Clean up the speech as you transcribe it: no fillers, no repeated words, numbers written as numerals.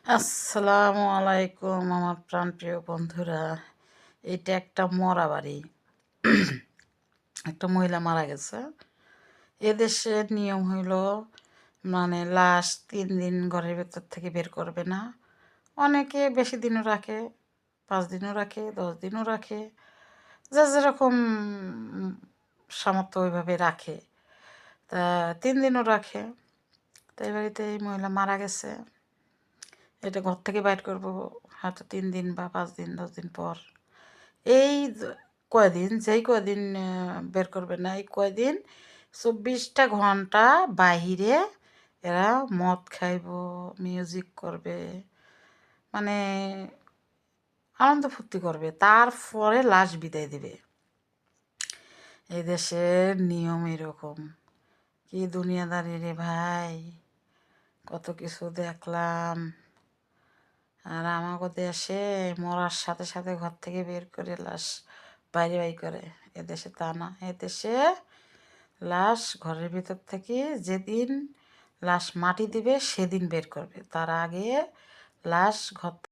আসসালামু আলাইকুম আমার প্রাণপ্রিয় বন্ধুরা। এটা একটা মরা বাড়ি। একটা মহিলা মারা গেছে। এদেশের নিয়ম হইল লাশ 3 দিন ঘরের ভেতর থেকে বের করবে না। অনেকে বেশি দিনও রাখে, 5 দিনও রাখে, 10 দিনও রাখে, যা যেরকম সামর্থ্য ওইভাবে রাখে। তা 3 দিনও রাখে। তো এই বাড়িতে এই মহিলা মারা গেছে। এটা ঘর থেকে বাইর করবো হয়তো 3 দিন বা 5 দিন 10 দিন পর। এই কয়দিন যেই কয়দিন বের করবে না, এই কয়দিন 24টা ঘন্টা বাহিরে এরা মদ খাইব, মিউজিক করবে, মানে আনন্দ ফুর্তি করবে, তারপরে লাশ বিদায় দিবে। এই দেশের নিয়ম এরকম। কি দুনিয়াদারি রে ভাই, কত কিছু দেখলাম। আর আমাকে দেশে মরার সাথে সাথে ঘর থেকে বের করে লাশ বাইরে করে। এদেশে তা না। এদেশে লাশ ঘরের ভিতর থেকে যেদিন লাশ মাটি দিবে সেদিন বের করবে, তার আগে লাশ ঘর